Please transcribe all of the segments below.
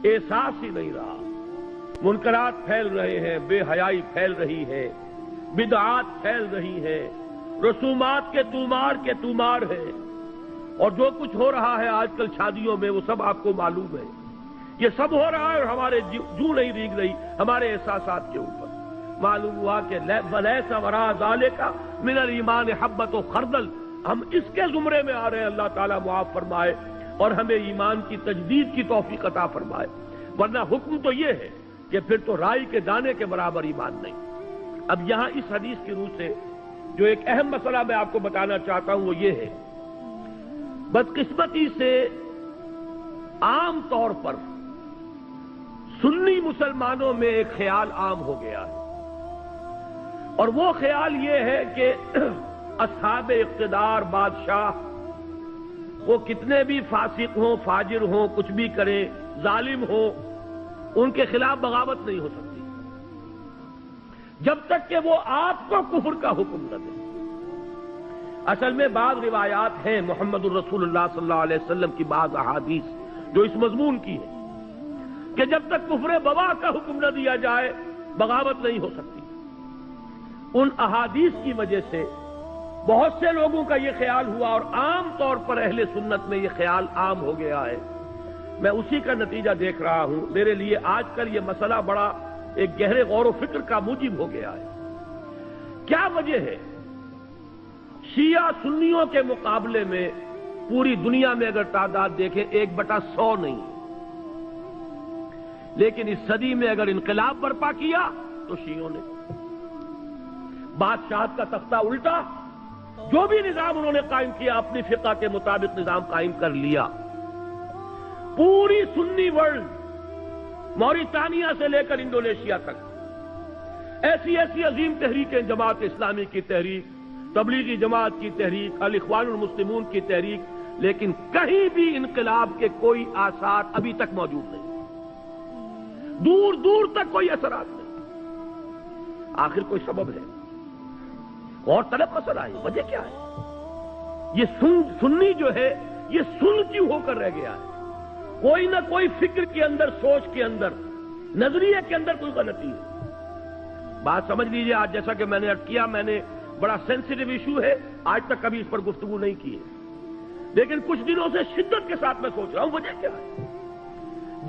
احساس ہی نہیں رہا. منکرات پھیل رہے ہیں، بے حیائی پھیل رہی ہے، بدعات پھیل رہی ہے، رسومات کے تومار ہے، اور جو کچھ ہو رہا ہے آج کل شادیوں میں وہ سب آپ کو معلوم ہے. یہ سب ہو رہا ہے اور ہمارے جو نہیں ریگ رہی ہمارے احساسات کے اوپر. معلوم ہوا کہ وَلَيْسَ وَرَاءَ ذَلِكَ مِنَ الْإِيمَانِ حَبَّةُ خَرْدَلٍ. ہم اس کے زمرے میں آ رہے ہیں. اللہ تعالیٰ معاف فرمائے اور ہمیں ایمان کی تجدید کی توفیق عطا فرمائے. ورنہ حکم تو یہ ہے کہ پھر تو رائی کے دانے کے برابر ایمان نہیں. اب یہاں اس حدیث کی روح سے جو ایک اہم مسئلہ میں آپ کو بتانا چاہتا ہوں وہ یہ ہے، بدقسمتی سے عام طور پر سنی مسلمانوں میں ایک خیال عام ہو گیا ہے، اور وہ خیال یہ ہے کہ اصحاب اقتدار بادشاہ وہ کتنے بھی فاسق ہوں، فاجر ہوں، کچھ بھی کریں، ظالم ہوں، ان کے خلاف بغاوت نہیں ہو سکتی جب تک کہ وہ آپ کو کفر کا حکم نہ دے. اصل میں بعض روایات ہیں محمد الرسول اللہ صلی اللہ علیہ وسلم کی بعض احادیث جو اس مضمون کی ہے کہ جب تک کفر بوا کا حکم نہ دیا جائے بغاوت نہیں ہو سکتی. ان احادیث کی وجہ سے بہت سے لوگوں کا یہ خیال ہوا اور عام طور پر اہل سنت میں یہ خیال عام ہو گیا ہے. میں اسی کا نتیجہ دیکھ رہا ہوں. میرے لیے آج کل یہ مسئلہ بڑا ایک گہرے غور و فکر کا موجب ہو گیا ہے. کیا وجہ ہے؟ شیعہ سنیوں کے مقابلے میں پوری دنیا میں اگر تعداد دیکھیں 1/100 نہیں، لیکن اس صدی میں اگر انقلاب برپا کیا تو شیعوں نے بادشاہت کا تختہ الٹا، جو بھی نظام انہوں نے قائم کیا اپنی فقہ کے مطابق نظام قائم کر لیا. پوری سنی ورلڈ موریتانیہ سے لے کر انڈونیشیا تک ایسی ایسی عظیم تحریکیں، جماعت اسلامی کی تحریک، تبلیغی جماعت کی تحریک، الاخوان المسلمون کی تحریک، لیکن کہیں بھی انقلاب کے کوئی آثار ابھی تک موجود نہیں، دور دور تک کوئی اثرات نہیں. آخر کوئی سبب ہے؟ اور طلب مسئلہ ہے. وجہ کیا ہے؟ یہ سنی جو ہے یہ سن کیوں ہو کر رہ گیا ہے؟ کوئی نہ کوئی فکر کے اندر، سوچ کے اندر، نظریے کے اندر کوئی غلطی ہے. بات سمجھ لیجئے. آج جیسا کہ میں نے عرض کیا، میں نے بڑا سینسیٹیو ایشو ہے، آج تک کبھی اس پر گفتگو نہیں کی ہے، لیکن کچھ دنوں سے شدت کے ساتھ میں سوچ رہا ہوں وجہ کیا ہے.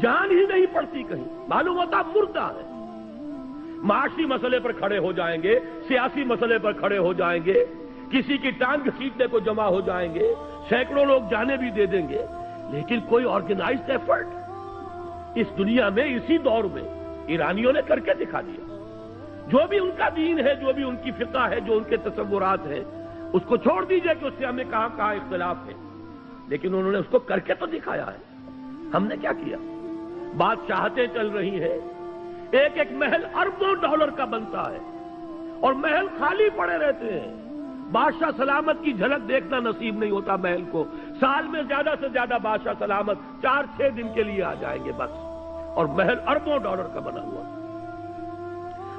جان ہی نہیں پڑتی کہیں، معلوم ہوتا مردہ ہے. معاشی مسئلے پر کھڑے ہو جائیں گے، سیاسی مسئلے پر کھڑے ہو جائیں گے، کسی کی ٹانگ گھسیٹنے کو جمع ہو جائیں گے، سینکڑوں لوگ جانے بھی دے دیں گے، لیکن کوئی آرگنائزڈ ایفرٹ اس دنیا میں اسی دور میں ایرانیوں نے کر کے دکھا دیا. جو بھی ان کا دین ہے، جو بھی ان کی فقہ ہے، جو ان کے تصورات ہیں، اس کو چھوڑ دیجئے کہ اس سے ہمیں کہاں کہاں اختلاف ہے، لیکن انہوں نے اس کو کر کے تو دکھایا ہے. ہم نے کیا کیا؟ بادشاہتیں چل رہی ہیں، ایک ایک محل اربوں ڈالر کا بنتا ہے اور محل خالی پڑے رہتے ہیں. بادشاہ سلامت کی جھلک دیکھنا نصیب نہیں ہوتا محل کو. سال میں زیادہ سے زیادہ بادشاہ سلامت 4-6 دن کے لیے آ جائیں گے بس، اور محل اربوں ڈالر کا بنا ہوا.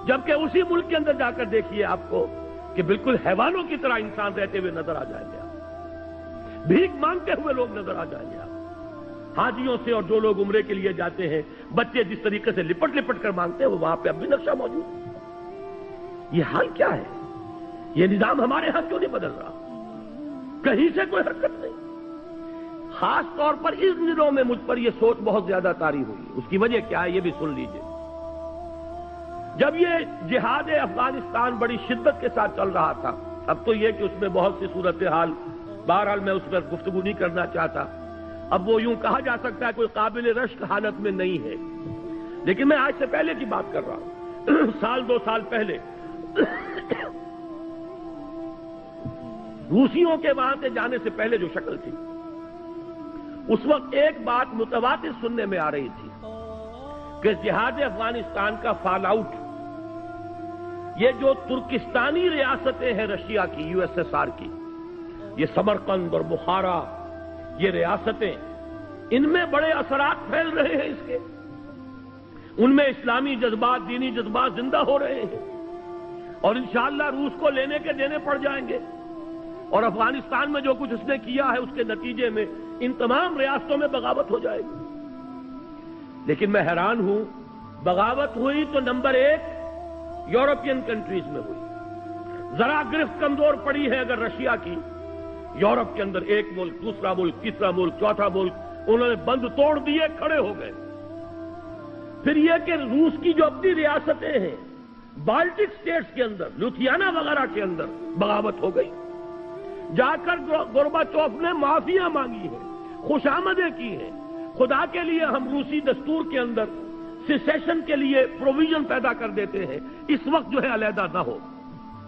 جبکہ اسی ملک کے اندر جا کر دیکھیے آپ کو کہ بالکل حیوانوں کی طرح انسان رہتے ہوئے نظر آ جائیں گے آپ، بھیک مانگتے ہوئے لوگ نظر آ جائیں گے آپ. حاجیوں سے اور جو لوگ عمرے کے لیے جاتے ہیں، بچے جس طریقے سے لپٹ لپٹ کر مانگتے ہیں، وہاں پہ اب بھی نقشہ موجود ہے. یہ حال کیا ہے؟ یہ نظام ہمارے ہاں کیوں نہیں بدل رہا؟ کہیں سے کوئی حرکت نہیں. خاص طور پر اس دنوں میں مجھ پر یہ سوچ بہت زیادہ طاری ہوئی. اس کی وجہ کیا ہے یہ بھی سن لیجئے. جب یہ جہاد افغانستان بڑی شدت کے ساتھ چل رہا تھا، اب تو یہ کہ اس میں بہت سی صورتحال، بہرحال میں اس پر گفتگو نہیں کرنا چاہتا، اب وہ یوں کہا جا سکتا ہے کوئی قابل رشک حالت میں نہیں ہے، لیکن میں آج سے پہلے کی بات کر رہا ہوں. 1-2 سال پہلے روسیوں کے وہاں سے جانے سے پہلے جو شکل تھی، اس وقت ایک بات متواتر سننے میں آ رہی تھی کہ جہاد افغانستان کا فال آؤٹ، یہ جو ترکستانی ریاستیں ہیں رشیا کی، USSR کی، یہ سمرقند اور بخارا، یہ ریاستیں، ان میں بڑے اثرات پھیل رہے ہیں اس کے. ان میں اسلامی جذبات، دینی جذبات زندہ ہو رہے ہیں، اور انشاءاللہ روس کو لینے کے دینے پڑ جائیں گے. اور افغانستان میں جو کچھ اس نے کیا ہے اس کے نتیجے میں ان تمام ریاستوں میں بغاوت ہو جائے گی. لیکن میں حیران ہوں، بغاوت ہوئی تو نمبر 1 یورپین کنٹریز میں ہوئی، ذرا گرفت کمزور پڑی ہے اگر رشیا کی، یورپ کے اندر ایک ملک، دوسرا ملک، تیسرا ملک، چوتھا ملک، انہوں نے بند توڑ دیے، کھڑے ہو گئے۔ پھر یہ کہ روس کی جو اپنی ریاستیں ہیں، بالٹک سٹیٹس کے اندر، لوتھیانا وغیرہ کے اندر بغاوت ہو گئی، جا کر گورباچوف نے معافیاں مانگی ہیں، خوشامدیں کی ہیں، خدا کے لیے ہم روسی دستور کے اندر سیسیشن کے لیے پروویژن پیدا کر دیتے ہیں، اس وقت جو ہے علیحدہ نہ ہو،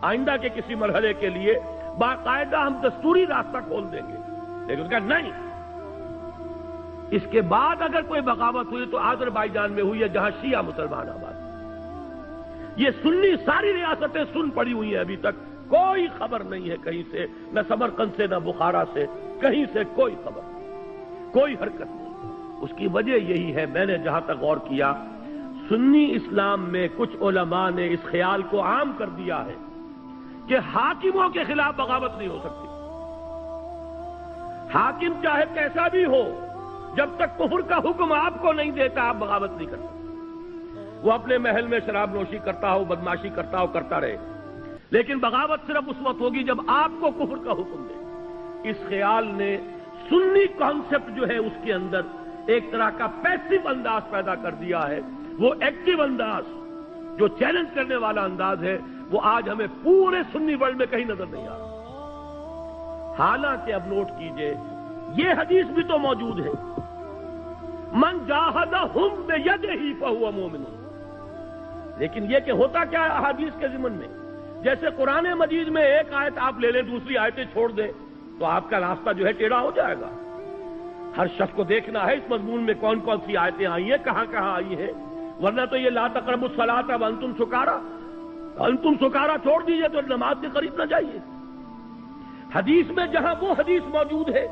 آئندہ کے کسی مرحلے کے لیے باقاعدہ ہم دستوری راستہ کھول دیں گے، لیکن اس کا نہیں۔ اس کے بعد اگر کوئی بغاوت ہوئی تو آذربائیجان میں ہوئی ہے، جہاں شیعہ مسلمان آباد، یہ سنی ساری ریاستیں سن پڑی ہوئی ہیں، ابھی تک کوئی خبر نہیں ہے کہیں سے، نہ سمرقند سے، نہ بخارا سے، کہیں سے کوئی خبر نہیں، کوئی حرکت نہیں۔ اس کی وجہ یہی ہے، میں نے جہاں تک غور کیا، سنی اسلام میں کچھ علماء نے اس خیال کو عام کر دیا ہے کہ حاکموں کے خلاف بغاوت نہیں ہو سکتی، حاکم چاہے کیسا بھی ہو، جب تک کفر کا حکم آپ کو نہیں دیتا آپ بغاوت نہیں کر سکتے۔ وہ اپنے محل میں شراب نوشی کرتا ہو، بدماشی کرتا ہو، کرتا رہے، لیکن بغاوت صرف اس وقت ہوگی جب آپ کو کفر کا حکم دے۔ اس خیال نے سنی کانسیپٹ جو ہے اس کے اندر ایک طرح کا پیسو انداز پیدا کر دیا ہے، وہ ایکٹیو انداز جو چیلنج کرنے والا انداز ہے وہ آج ہمیں پورے سنی ورلڈ میں کہیں نظر نہیں آ رہا۔ حالانکہ اب نوٹ کیجئے، یہ حدیث بھی تو موجود ہے، من جاہدہم بیدہ فہو مومن، لیکن یہ کہ ہوتا کیا ہے احادیث کے ضمن میں، جیسے قرآن مجید میں ایک آیت آپ لے لیں، دوسری آیتیں چھوڑ دیں تو آپ کا راستہ جو ہے ٹیڑھا ہو جائے گا۔ ہر شخص کو دیکھنا ہے اس مضمون میں کون کون سی آیتیں آئی ہیں، کہاں کہاں آئی ہیں، ورنہ تو یہ لا تقربوا الصلاۃ وانتم سکارا، انتم سکارا چھوڑ دیجئے تو نماز کے قریب نہ جائیے۔ حدیث میں جہاں وہ حدیث موجود ہے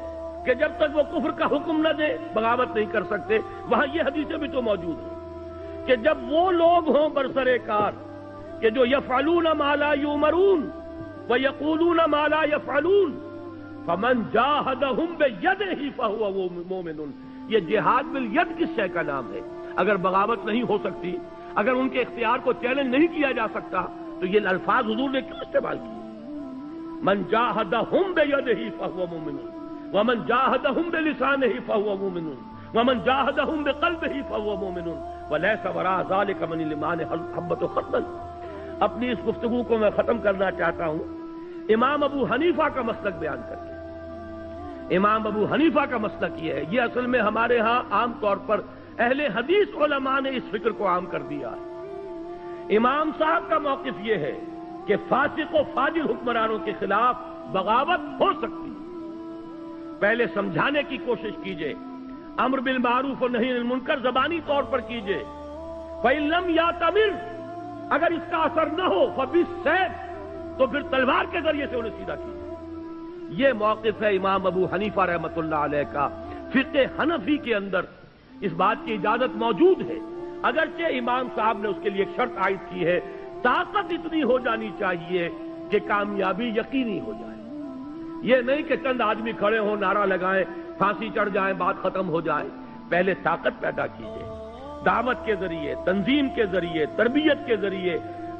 کہ جب تک وہ کفر کا حکم نہ دے بغاوت نہیں کر سکتے، وہاں یہ حدیثیں بھی تو موجود ہیں کہ جب وہ لوگ ہوں برسر کار کہ جو یفعلون ما لا یؤمرون ویقولون ما لا یفعلون فمن جاہدہم بیدہ فہو مومن، یہ جہاد بالید کس شے کا نام ہے؟ اگر بغاوت نہیں ہو سکتی، اگر ان کے اختیار کو چیلنج نہیں کیا جا سکتا تو یہ الفاظ حضور نے کیوں استعمال کیے؟ من جاہدہم بیدہ فہو مومن ومن جاہدہم بلسانہ فہو مومن ومن جاہدہم بقلبہ فہو مومن ولیس وراء ذلک من الایمان حبۃ خردل۔ اپنی اس گفتگو کو میں ختم کرنا چاہتا ہوں امام ابو حنیفہ کا مسلک بیان کر کے۔ امام ابو حنیفہ کا مسلک یہ ہے، یہ اصل میں ہمارے ہاں عام طور پر اہل حدیث علماء نے اس فکر کو عام کر دیا ہے۔ امام صاحب کا موقف یہ ہے کہ فاسق و فاجر حکمرانوں کے خلاف بغاوت ہو سکتی، پہلے سمجھانے کی کوشش کیجئے، امر بالمعروف و نہی عن المنکر زبانی طور پر کیجئے، فَإِن لَمْ يَعْتَمِرْ، اگر اس کا اثر نہ ہو فَبِالسَّيْفِ، تو پھر تلوار کے ذریعے سے انہیں سیدھا کیجئے۔ یہ موقف ہے امام ابو حنیفہ رحمۃ اللہ علیہ کا۔ فقہ حنفی کے اندر اس بات کی اجازت موجود ہے، اگرچہ امام صاحب نے اس کے لیے ایک شرط عائد کی ہے، طاقت اتنی ہو جانی چاہیے کہ کامیابی یقینی ہو جائے، یہ نہیں کہ چند آدمی کھڑے ہوں، نعرہ لگائیں، پھانسی چڑھ جائیں، بات ختم ہو جائے۔ پہلے طاقت پیدا کیجیے، دعوت کے ذریعے، تنظیم کے ذریعے، تربیت کے ذریعے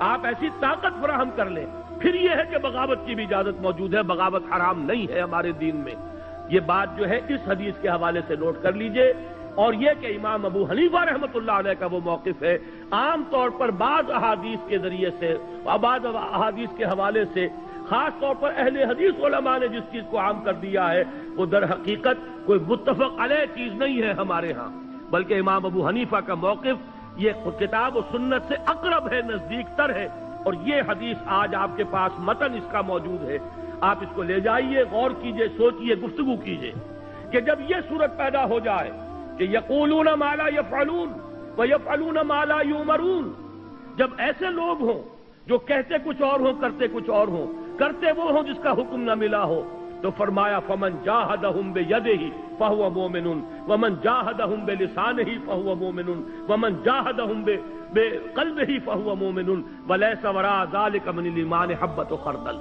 آپ ایسی طاقت فراہم کر لیں، پھر یہ ہے کہ بغاوت کی بھی اجازت موجود ہے، بغاوت حرام نہیں ہے ہمارے دین میں۔ یہ بات جو ہے اس حدیث کے حوالے سے نوٹ کر لیجئے، اور یہ کہ امام ابو حنیفہ رحمۃ اللہ علیہ کا وہ موقف ہے، عام طور پر بعض احادیث کے ذریعے سے اور بعض احادیث کے حوالے سے، خاص طور پر اہل حدیث علماء نے جس چیز کو عام کر دیا ہے وہ در حقیقت کوئی متفق علیہ چیز نہیں ہے ہمارے ہاں، بلکہ امام ابو حنیفہ کا موقف یہ کتاب و سنت سے اقرب ہے، نزدیک تر ہے، اور یہ حدیث آج آپ کے پاس متن اس کا موجود ہے، آپ اس کو لے جائیے، غور کیجئے، سوچئے، گفتگو کیجئے کہ جب یہ صورت پیدا ہو جائے کہ یقولون ما لا یفعلون ویفعلون ما لا یؤمرون، جب ایسے لوگ ہوں جو کہتے کچھ اور ہوں، کرتے کچھ اور ہوں، کرتے وہ ہوں جس کا حکم نہ ملا ہو، تو فرمایا فمن جاہدہم بیدہ فہو مومن ومن جاہدہم بلسانہ فہو مومن ومن جاہدہم بقلبہ فہو مومن ولیس وراء ذلک من الایمان حبۃ خردل۔